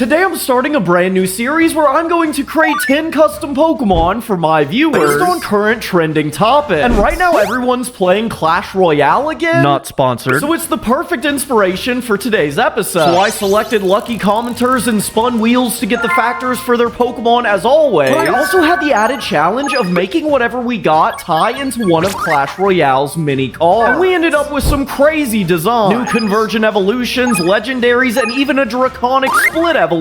Today I'm starting a brand new series where I'm going to create 10 custom Pokemon for my viewers based on current trending topics. And right now everyone's playing Clash Royale again. Not sponsored. So it's the perfect inspiration for today's episode. So I selected lucky commenters and spun wheels to get the factors for their Pokemon as always. But I also had the added challenge of making whatever we got tie into one of Clash Royale's mini cards. And we ended up with some crazy designs. New convergent evolutions, legendaries, and even a draconic split evolution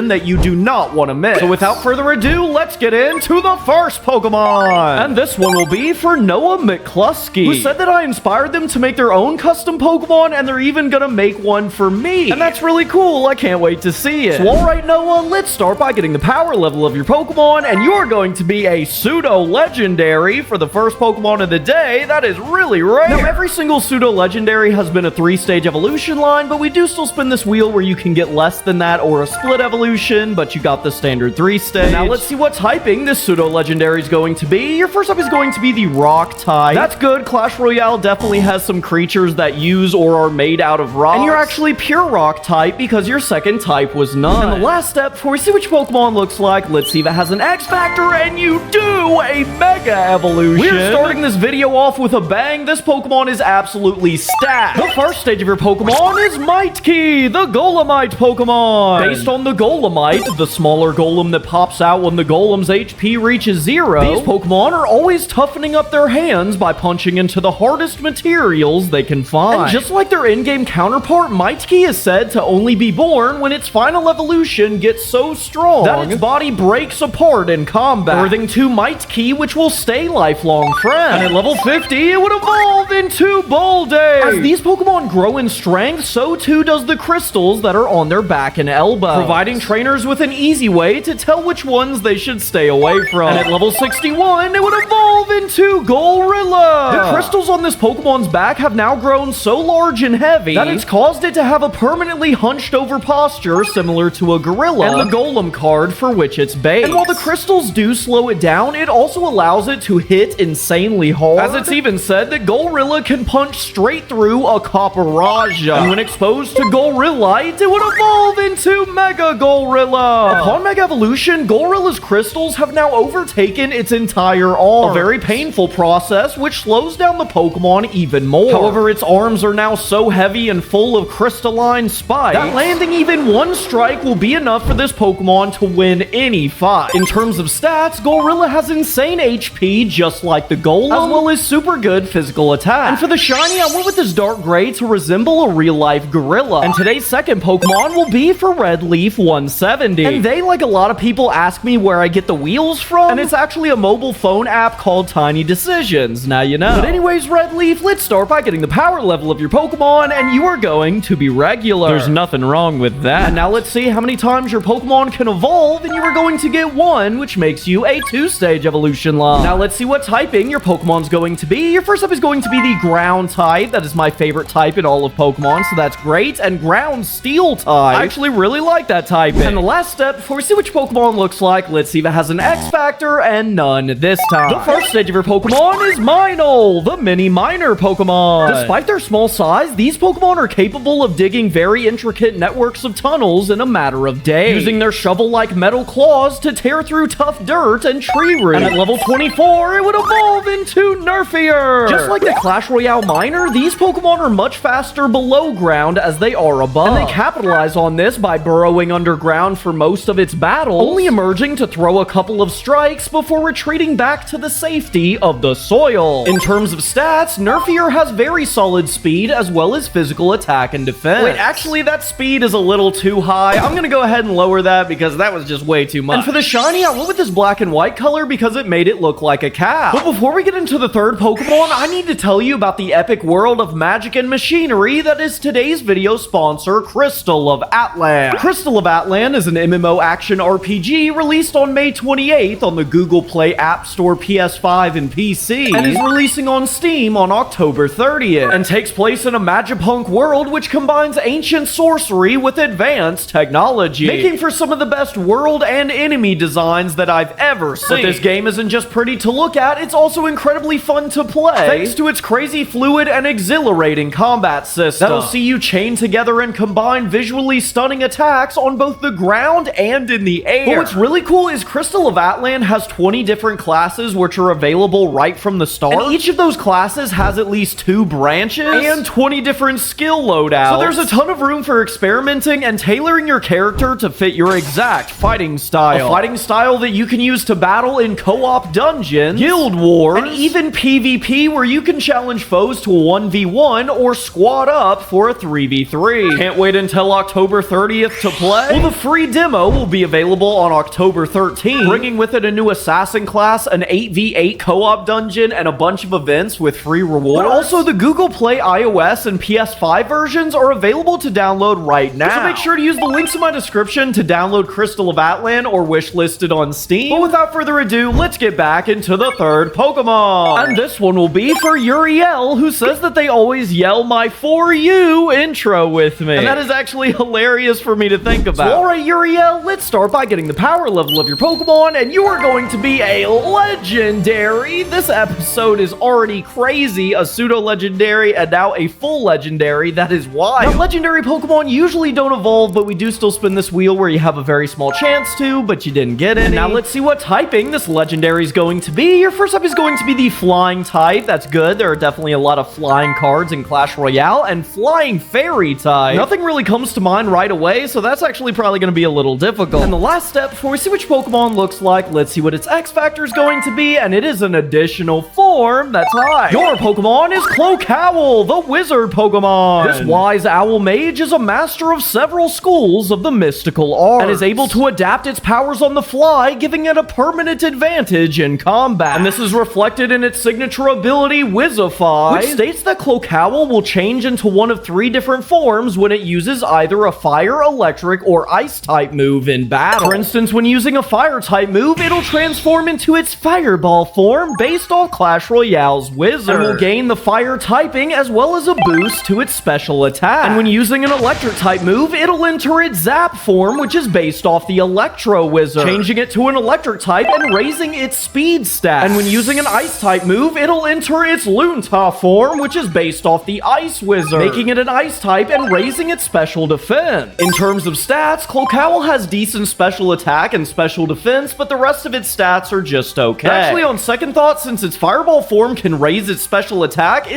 that you do not want to miss. So without further ado, let's get into the first Pokemon. And this one will be for Noah McCluskey, who said that I inspired them to make their own custom Pokemon, and they're even gonna make one for me. And that's really cool. I can't wait to see it. So alright, Noah, let's start by getting the power level of your Pokemon, and you're going to be a pseudo-legendary for the first Pokemon of the day. That is really rare. Now, every single pseudo-legendary has been a 3-stage evolution line, but we do still spin this wheel where you can get less than that or a split evolution, but you got the standard 3-stage. Now let's see what typing this pseudo-legendary is going to be. Your first up is going to be the rock type. That's good. Clash Royale definitely has some creatures that use or are made out of rocks. And you're actually pure rock type because your second type was none. And the last step, before we see which Pokemon looks like, let's see if it has an X Factor, and you do! A Mega Evolution! We're starting this video off with a bang. This Pokemon is absolutely stacked. The first stage of your Pokemon is Might Key, the Golemite Pokemon. Based on the Golemite, the smaller golem that pops out when the golem's HP reaches 0, these Pokemon are always toughening up their hands by punching into the hardest materials they can find. And just like their in-game counterpart, Might Key is said to only be born when its final evolution gets so strong that its body breaks apart in combat, birthing 2 Might Key, which will stay lifelong friends. And at level 50, it would evolve into Bolde. As these Pokemon grow in strength, so too does the crystals that are on their back and elbow, providing trainers with an easy way to tell which ones they should stay away from. And at level 61, it would evolve into Gorilla. The crystals on this Pokemon's back have now grown so large and heavy that it's caused it to have a permanently hunched over posture similar to a gorilla, and the Golem card for which it's based. And while the crystals do slow it down, it also allows it to hit insanely hard, as it's even said that Gorilla can punch straight through a Copperajah. And when exposed to Gorillite, it would evolve into Mega Gorilla. Upon Mega Evolution, Gorilla's crystals have now overtaken its entire arm, a very painful process which slows down the Pokemon even more. However, its arms are now so heavy and full of crystalline spikes that landing even one strike will be enough for this Pokemon to win any fight. In terms of stats, Gorilla has insane HP just like the Golem, as well as super good physical attack. And for the shiny, I went with this dark gray to resemble a real-life gorilla. And today's second Pokemon will be for Red Leaf 170. And they, like a lot of people, ask me where I get the wheels from, and it's actually a mobile phone app called Tiny Decisions. Now you know. But anyways, Red Leaf, let's start by getting the power level of your Pokemon, and you are going to be regular. There's nothing wrong with that. And now let's see how many times your Pokemon can evolve, and you are going to get 1, which makes you a 2-stage evolution line. Now let's see what typing your Pokemon's going to be. Your first up is going to be the ground type. That is my favorite type in all of Pokemon, so that's great. And ground steel type. I actually really like that typing. And the last step, before we see which Pokemon looks like, let's see if it has an X Factor, and none this time. The first stage of your Pokemon is Minole, the mini miner Pokemon. Despite their small size, these Pokemon are capable of digging very intricate networks of tunnels in a matter of days, using their shovel-like metal claws to tear through tough dirt and tree roots. And at level 24, it would evolve into Nerfier. Just like the Clash Royale miner, these Pokemon are much faster below ground as they are above. And they capitalize on this by burrowing underground for most of its battle, only emerging to throw a couple of strikes before retreating back to the safety of the soil. In terms of stats, Nerfier has very solid speed as well as physical attack and defense. Wait, actually, that speed is a little too high. I'm gonna go ahead and lower that because that was just way too much. And for the shiny, I went with this black and white color because it made it look like a cow. But before we get into the third Pokemon, I need to tell you about the epic world of magic and machinery that is today's video sponsor, Crystal of Atlan. Crystal of Atlan is an MMO action RPG released on May 28th on the Google Play App Store, PS5, and PC, and is releasing on Steam on October 30th, and takes place in a Magipunk world which combines ancient sorcery with advanced technology, making for some of the best world and enemy designs that I've ever seen. But this game isn't just pretty to look at, it's also incredibly fun to play, thanks to its crazy fluid and exhilarating combat system that'll see you chain together and combine visually stunning attacks attacks on both the ground and in the air. But what's really cool is Crystal of Atlan has 20 different classes which are available right from the start. And each of those classes has at least 2 branches and 20 different skill loadouts. So there's a ton of room for experimenting and tailoring your character to fit your exact fighting style. A fighting style that you can use to battle in co-op dungeons, guild wars, and even PvP, where you can challenge foes to a 1v1 or squad up for a 3v3. Can't wait until October 30th to play? Well, the free demo will be available on October 13th, bringing with it a new assassin class, an 8v8 co-op dungeon, and a bunch of events with free rewards. But also, the Google Play iOS and PS5 versions are available to download right now. So make sure to use the links in my description to download Crystal of Atlan or wishlisted on Steam. But without further ado, let's get back into the third Pokemon. And this one will be for Uriel, who says that they always yell my "for you" intro with me. And that is actually hilarious for me to think about. So alright, Uriel, let's start by getting the power level of your Pokemon, and you are going to be a legendary. This episode is already crazy, a pseudo-legendary and now a full legendary. That is wild. Now, legendary Pokemon usually don't evolve, but we do still spin this wheel where you have a very small chance to, but you didn't get any. Now let's see what typing this legendary is going to be. Your first up is going to be the flying type. That's good. There are definitely a lot of flying cards in Clash Royale, and flying fairy type. Nothing really comes to mind right away, so that's actually probably going to be a little difficult. And the last step, before we see which Pokemon looks like, let's see what its X factor is going to be, and it is an additional form. That's right. Your Pokemon is Cloakowl, the wizard Pokemon. This wise owl mage is a master of several schools of the mystical arts, and is able to adapt its powers on the fly, giving it a permanent advantage in combat. And this is reflected in its signature ability, Wizify, which states that Cloakowl will change into one of 3 different forms when it uses either a fire, electric, or ice type move in battle. For instance, when using a fire type move, it'll transform into its fireball form based on Clash Royale's wizard, and will gain the fire typing as well as a boost to its special attack. And when using an electric type move, it'll enter its zap form, which is based off the electro wizard, changing it to an electric type and raising its speed stat. And when using an ice type move, it'll enter its Lunta form, which is based off the ice wizard, making it an ice type and raising its special defense. In terms of stats, Cloakowl has decent special attack and special defense, but the rest of its stats are just okay. Actually, on second thought, since its fireball form can raise its special attack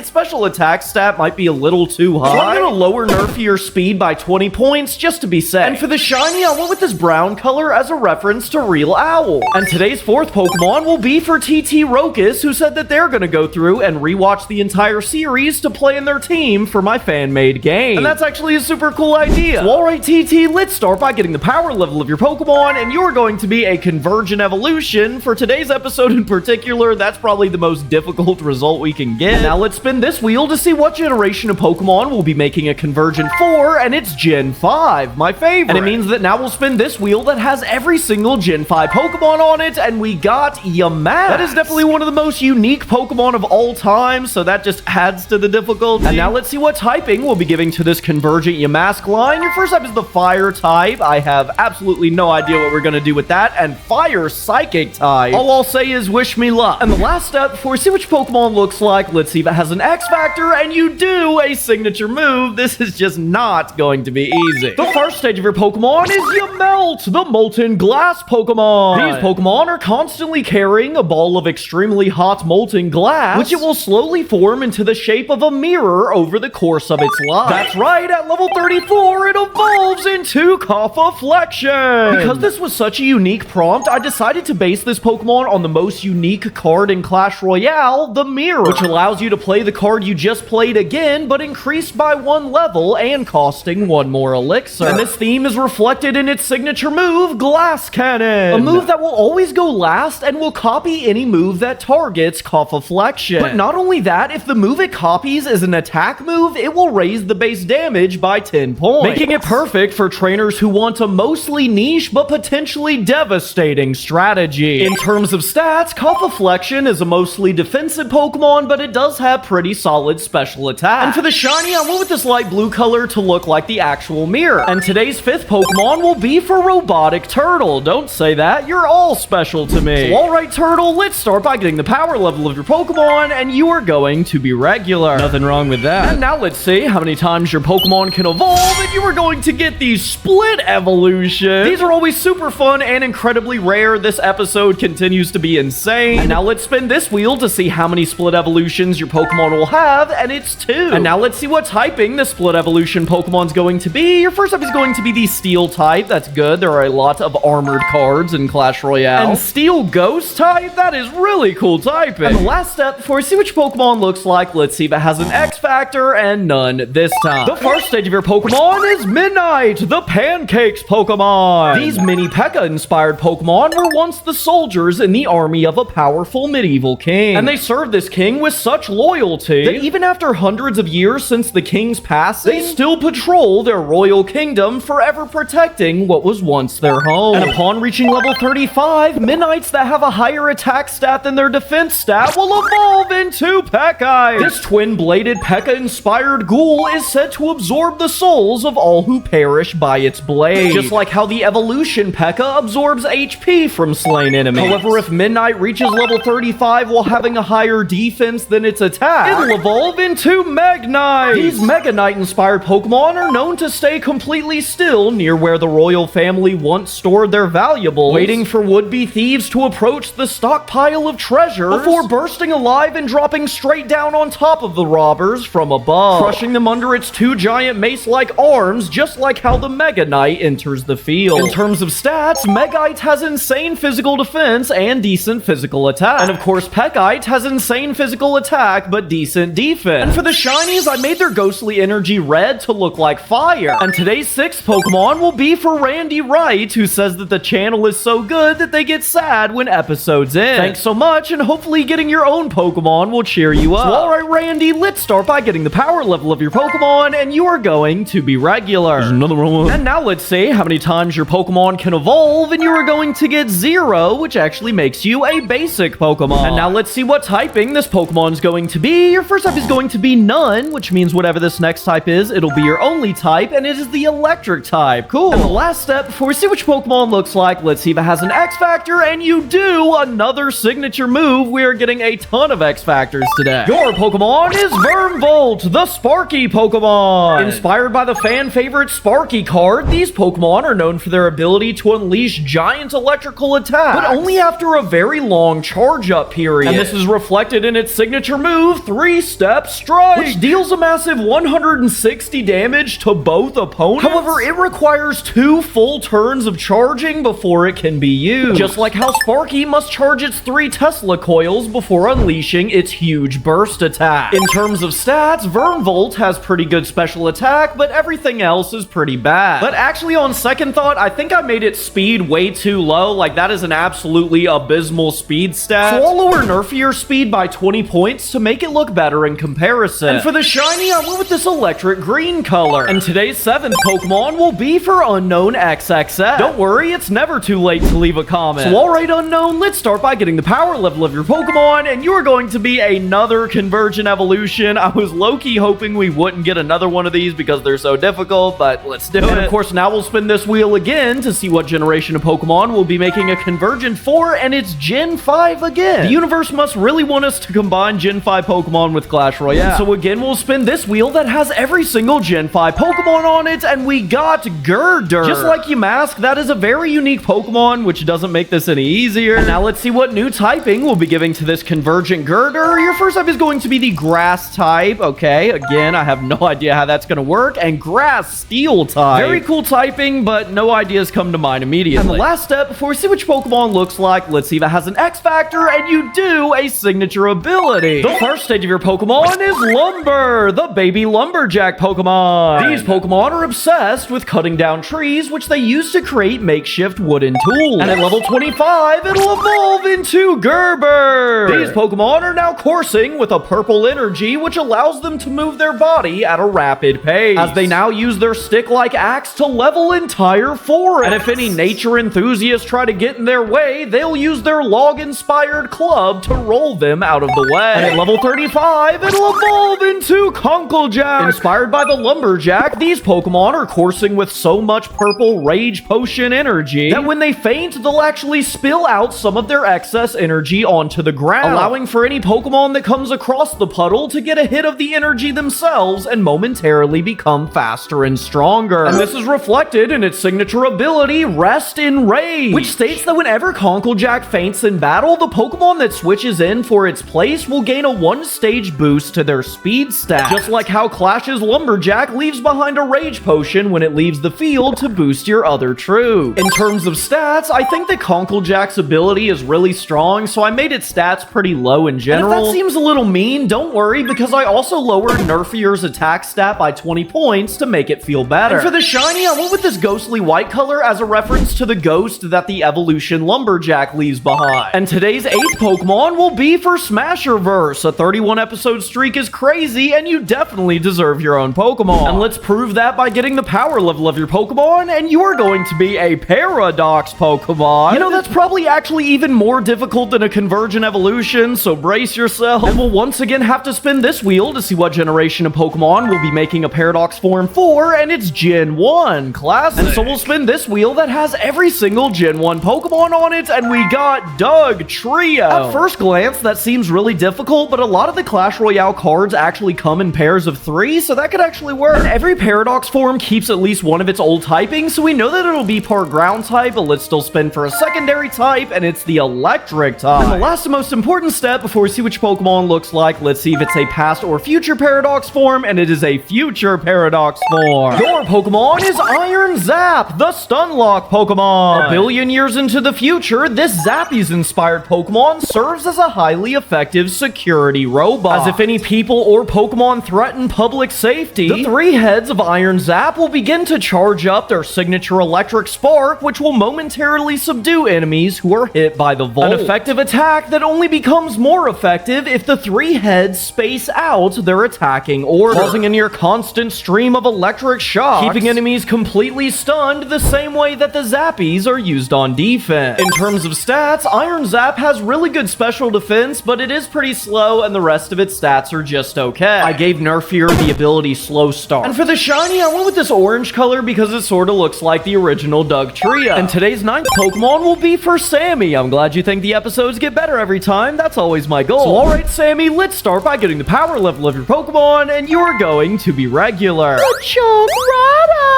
stat might be a little too high. So I'm gonna lower nerf your speed by 20 points just to be safe. And for the shiny, I went with this brown color as a reference to Real Owl. And today's fourth Pokemon will be for TT Rokus, who said that they're gonna go through and rewatch the entire series to play in their team for my fan-made game. And that's actually a super cool idea. So alright, TT, let's start by getting the power level of your Pokemon, and you're going to be a convergent evolution. For today's episode in particular, that's probably the most difficult result we can get. Now let's spin this wheel to see what generation of Pokemon will be making a convergent for, and it's Gen 5, my favorite. And it means that now we'll spin this wheel that has every single Gen 5 Pokemon on it, and we got Yamask. That is definitely one of the most unique Pokemon of all time, so that just adds to the difficulty. And now let's see what typing we'll be giving to this convergent Yamask line. Your first type is the fire type. I have absolutely no idea what we're going to do with that. And fire psychic type. All I'll say is wish me luck. And the last step, before we see which Pokemon looks like, let's see if it has an X factor, and you do a signature move. This is just not going to be easy. The first stage of your Pokemon is Yamelt, the molten glass Pokemon. These Pokemon are constantly carrying a ball of extremely hot molten glass, which it will slowly form into the shape of a mirror over the course of its life. That's right, at level 34, it evolves into Coffaflexion. Because this was such a unique prompt, I decided to base this Pokemon on the most unique card in Clash Royale, the Mirror, which allows you to play the card you just played again, but increased by 1 level and costing 1 more elixir. And this theme is reflected in its signature move, Glass Cannon, a move that will always go last and will copy any move that targets Coffaflexion. But not only that, if the move it copies is an attack move, it will raise the base damage by 10 points, making it perfect for trainers who want a mostly niche but potentially devastating strategy. In terms of stats, Coffaflexion is a mostly defensive Pokemon, but it does have pretty solid special attack. And for the shiny, I went with this light blue color to look like the actual mirror. And today's 5th Pokemon will be for Robotic Turtle. Don't say that, you're all special to me. So alright, Turtle, let's start by getting the power level of your Pokemon, and you are going to be regular. Nothing wrong with that. And now let's see how many times your Pokemon can evolve, and you are going to get the split evolution. These are always super fun and incredibly rare. This episode continues to be insane. And now let's spin this wheel to see how many split evolutions your Pokemon will have, and it's 2. And now let's see what typing the split evolution Pokemon's going to be. Your first up is going to be the Steel type. That's good. There are a lot of armored cards in Clash Royale. And Steel Ghost type? That is really cool typing. And the last step, before we see which Pokemon looks like, let's see if it has an X Factor, and none this time. The first stage of your Pokemon is Midnight, the Pancakes Pokemon. These mini Pekka-inspired Pokemon were once the soldiers in the army of a powerful medieval king. And they served this king with such loyalty that even after hundreds of years since the king's passing, they still patrol their royal kingdom, forever protecting what was once their home. And upon reaching level 35, Midnights that have a higher attack stat than their defense stat will evolve into Pekka. This twin-bladed Pekka-inspired ghoul is said to absorb the souls of all who perish by its blade, just like how the evolution Pekka absorbs HP from slain enemies. However, if Midnight reaches level 35 while having a higher defense than its attack, it'll evolve into Magnite. These Mega Knight-inspired Pokemon are known to stay completely still near where the royal family once stored their valuables, waiting for would-be thieves to approach the stockpile of treasure before bursting alive and dropping straight down on top of the robbers from above, crushing them under its 2 giant mace-like arms, just like how the Mega Knight enters the field. In terms of stats, Megite has insane physical defense and decent physical attack. And of course, Pekite has insane physical attack, but decent defense. And for the shinies, I made their ghostly energy red to look like fire. And today's 6th Pokemon will be for Randy Wright, who says that the channel is so good that they get sad when episodes end. Thanks so much, and hopefully getting your own Pokemon will cheer you up. So alright, Randy, let's start by getting the power level of your Pokemon, and you are going to be regular. There's another one. And now let's see how many times your Pokemon can evolve, and you are going to get 0, which actually makes you a basic Pokemon. And now let's see what typing this Pokemon's going to be. Your first type is going to be None, which means whatever this next type is, it'll be your only type, and it is the Electric type. Cool. And the last step, before we see which Pokemon looks like, let's see if it has an X Factor, and you do. Another signature move. We are getting a ton of X Factors today. Your Pokemon is Vermvolt, the Sparky Pokemon. Inspired by the fan favorite Sparky card, these Pokemon are known for their ability to unleash giant electrical attacks, but only after a very long charge-up period. And this is reflected in its signature move, 3-Step Strike, which deals a massive 160 damage to both opponents. However, it requires 2 full turns of charging before it can be used, just like how Sparky must charge its 3 Tesla coils before unleashing its huge burst attack. In terms of stats, Vermvolt has pretty good special attack, but everything else is pretty bad. But actually, on second thought, I think I made its speed way too low. Like, that is an absolutely abysmal speed stat. So I'll lower Nerfier speed by 20 points to make it look better in comparison. And for the shiny, I went with this electric green color. And today's 7th Pokemon will be for Unknown XXX. Don't worry, it's never too late to leave a comment. So alright, Unknown, let's start by getting the power level of your Pokemon, and you are going to be another convergent evolution. I was low-key hoping we wouldn't get another one of these because they're so difficult, but let's do it. And of course, now we'll spin this wheel again to see what generation of Pokemon will be making a convergent for, and it's Gen 5 again. The universe must really want us to combine Gen 5 Pokemon with Clash Royale. So again, we'll spin this wheel that has every single Gen 5 Pokemon on it, and we got Girder. Just like Yamask, that is a very unique Pokemon, which doesn't make this any easier. And now let's see what new typing we'll be giving to this convergent Girder. Your first type is going to be the Grass type. Okay, again, I have no idea how that's going to work. And Grass Steel type. Very cool typing, but no ideas come to mind immediately. And the last step, before we see which Pokemon looks like, let's see if it has an X Factor, and you do a signature ability. The first stage of your Pokemon is Lumber, the baby Lumberjack Pokemon. These Pokemon are obsessed with cutting down trees, which they use to create makeshift wooden tools. And at level 25, it'll evolve into Gerber. These Pokemon are now coursing with a purple energy, which allows them to move their body at a rapid pace, as they now use their stick-like axe to level entire forests. And if any nature enthusiasts try to get in their way, they'll use their log-inspired club to roll them out of the way. And at level 35, it'll evolve into Convergent. Inspired by the Lumberjack, these Pokemon are coursing with so much purple Rage Potion energy that when they faint, they'll actually spill out some of their excess energy onto the ground, allowing for any Pokemon that comes across the puddle to get a hit of the energy themselves and momentarily become faster and stronger. And this is reflected in its signature ability, Rest in Rage, which states that whenever Conkerjack faints in battle, the Pokemon that switches in for its place will gain a 1-stage boost to their speed stat. Just like how Clash's Lumberjack leaves behind a Rage Potion when it leaves the field to boost your other troops. In terms of stats, I think that Conkerjack's ability is really strong, so I made its stats pretty low in general. And if that seems a little mean, don't worry, because I also lowered Nerfear's attack stat by 20 points to make it feel better. And for the shiny, I went with this ghostly white color as a reference to the ghost that the evolution Lumberjack leaves behind. And today's 8th Pokemon will be for Smasherverse. A 31 episode streak is crazy, and you definitely deserve your own Pokemon. And let's prove that by getting the power level of your Pokemon, and you are going to be a Paradox Pokemon. You know, that's probably actually even more difficult than a convergent evolution, so brace yourself. And we'll once again have to spin this wheel to see what generation of Pokemon will be making a Paradox form for, and it's Gen 1. Classic. And so we'll spin this wheel that has every single Gen 1 Pokemon on it, and we got Dugtrio. At first glance, that seems really difficult, but a lot of the Clash Royale cards actually come in pairs of 3, so that could actually work. And every Paradox form keeps at least one of its old typing, so we know that it'll be part ground type, but let's still spin for a secondary type, and it's the electric type. And the last and most important step before we see which Pokemon looks like, let's see if it's a past or future Paradox form, and it is a future Paradox form. Your Pokemon is Iron Zap, the Stunlock Pokemon. A billion years into the future, this Zappies-inspired Pokemon serves as a highly effective security robot. As if any people or Pokemon threaten public safety, the 3 heads of Iron Zap will begin to charge up their signature electric spark, which will momentarily subdue enemies who are hit by the volt. An effective attack that only becomes more effective if the 3 heads space out their attacking order, causing a near constant stream of electric shocks, keeping enemies completely stunned the same way that the Zappies are used on defense. In terms of stats, Iron Zap has really good special defense, but it is pretty slow, and the rest of its stats are just okay. I gave Nerfear the ability Slow Start. And for the shiny, I went with this orange color because it sort of looks like the original Dugtrio. And today's 9th Pokemon will be for Sammy. I'm glad you think the episodes get better every time. That's always my goal. So alright, Sammy, let's start by getting the power level of your Pokemon, and you are going to be regular.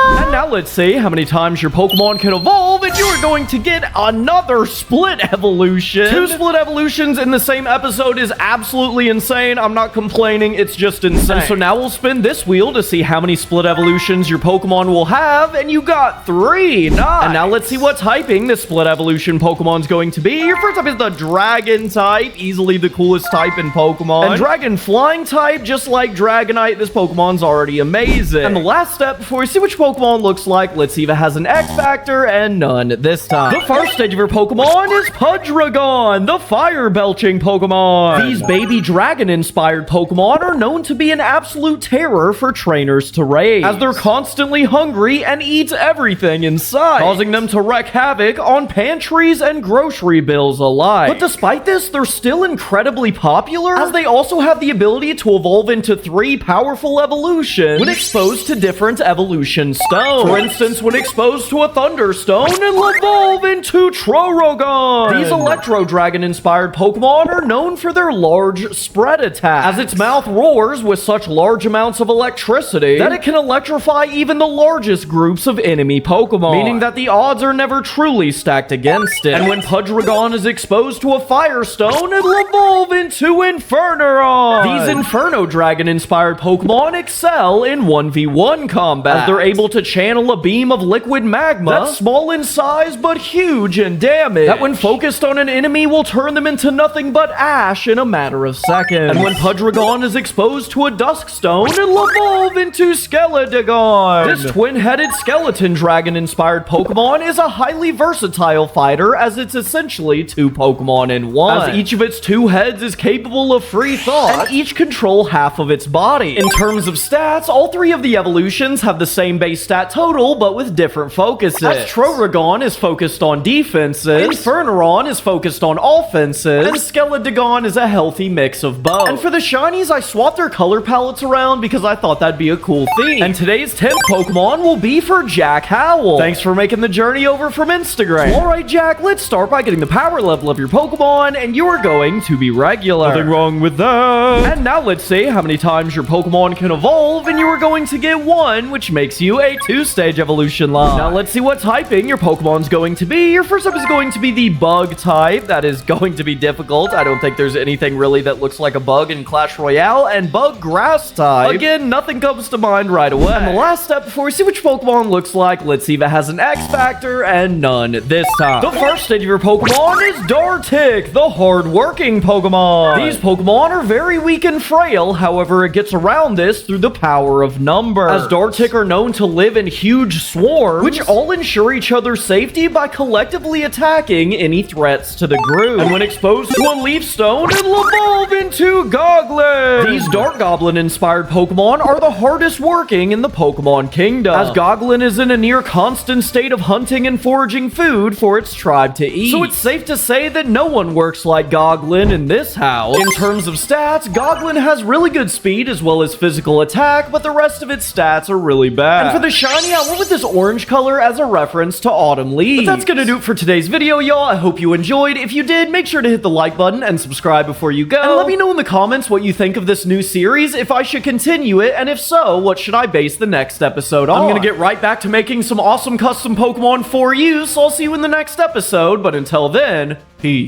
And now let's see how many times your Pokemon can evolve, and you are going to get another split evolution. 2 split evolutions in the same episode is absolutely insane. I'm not complaining, it's just insane. And so now we'll spin this wheel to see how many split evolutions your Pokemon will have, and you got 3. Nice. And now let's see what typing this split evolution Pokemon's going to be. Your first type is the Dragon type, easily the coolest type in Pokemon. And Dragon Flying type, just like Dragonite, this Pokemon's already amazing. And the last step before we see which Pokemon looks like, let's see if it has an X Factor, and none this time. The first stage of your Pokemon is Pudregon, the fire-belching Pokemon. These baby dragon-inspired Pokemon are known to be an absolute terror for trainers to raise, as they're constantly hungry and eat everything in sight, causing them to wreak havoc on pantries and grocery bills alike. But despite this, they're still incredibly popular, as they also have the ability to evolve into 3 powerful evolutions when exposed to different evolution stones. For instance, when exposed to a Thunderstone, it'll evolve into Trorogon. These Electro Dragon-inspired Pokemon are known for their large spread attack, as its mouth roars with such large amounts of electricity that it can electrify even the largest groups of enemy Pokemon, meaning that the odds are never truly stacked against it. And when Pudregon is exposed to a Firestone, it'll evolve into Infernaron. These Inferno Dragon-inspired Pokemon excel in 1v1 combat, as they're able to channel a beam of liquid magma that's small in size but huge in damage, that when focused on an enemy will turn them into nothing but ash in a matter of seconds. And when Pudregon is exposed to a Duskstone, it'll evolve into Skeledegon. This twin-headed skeleton dragon-inspired Pokemon is a highly versatile fighter, as it's essentially 2 Pokemon in one, as each of its 2 heads is capable of free thought, and each control half of its body. In terms of stats, all 3 of the evolutions have the same base stat total, but with different focuses. As Trorogon is focused on defenses, Infernaron is focused on offenses, and Skeledegon is a healthy mix of both. And for the shinies, I swapped their color palettes around because I thought that'd be a cool theme. And today's 10th Pokemon will be for Jack Howell. Thanks for making the journey over from Instagram. So, alright, Jack, let's start by getting the power level of your Pokemon, and you are going to be regular. Nothing wrong with that. And now let's see how many times your Pokemon can evolve, and you are going to get 1, which makes you a 2-stage evolution line. Now let's see what typing your Pokemon's going to be. Your first up is going to be the bug type. That is going to be difficult. I don't think there's anything really that looks like a bug in Clash Royale. And bug grass type. Again, nothing comes to mind right away. And the last step before we see which Pokemon looks like, let's see if it has an X factor, and none this time. The first stage of your Pokemon is DaDrake, the hard-working Pokemon. These Pokemon are very weak and frail, however, it gets around this through the power of number. As DaDrake are known to live in huge swarms, which all ensure each other's safety by collectively attacking any threats to the group. And when exposed to a Leaf Stone, it'll evolve into Goblin. These Dark Goblin-inspired Pokemon are the hardest working in the Pokemon Kingdom, as Goblin is in a near constant state of hunting and foraging food for its tribe to eat. So it's safe to say that no one works like Goblin in this house. In terms of stats, Goblin has really good speed as well as physical attack, but the rest of its stats are really bad. And for the shiny, I went with this orange color as a reference to autumn leaves. But that's gonna do it for today's video, y'all. I hope you enjoyed. If you did, make sure to hit the like button and subscribe before you go. And let me know in the comments what you think of this new series, if I should continue it, and if so, what should I base the next episode on? I'm gonna get right back to making some awesome custom Pokemon for you, so I'll see you in the next episode, but until then, peace.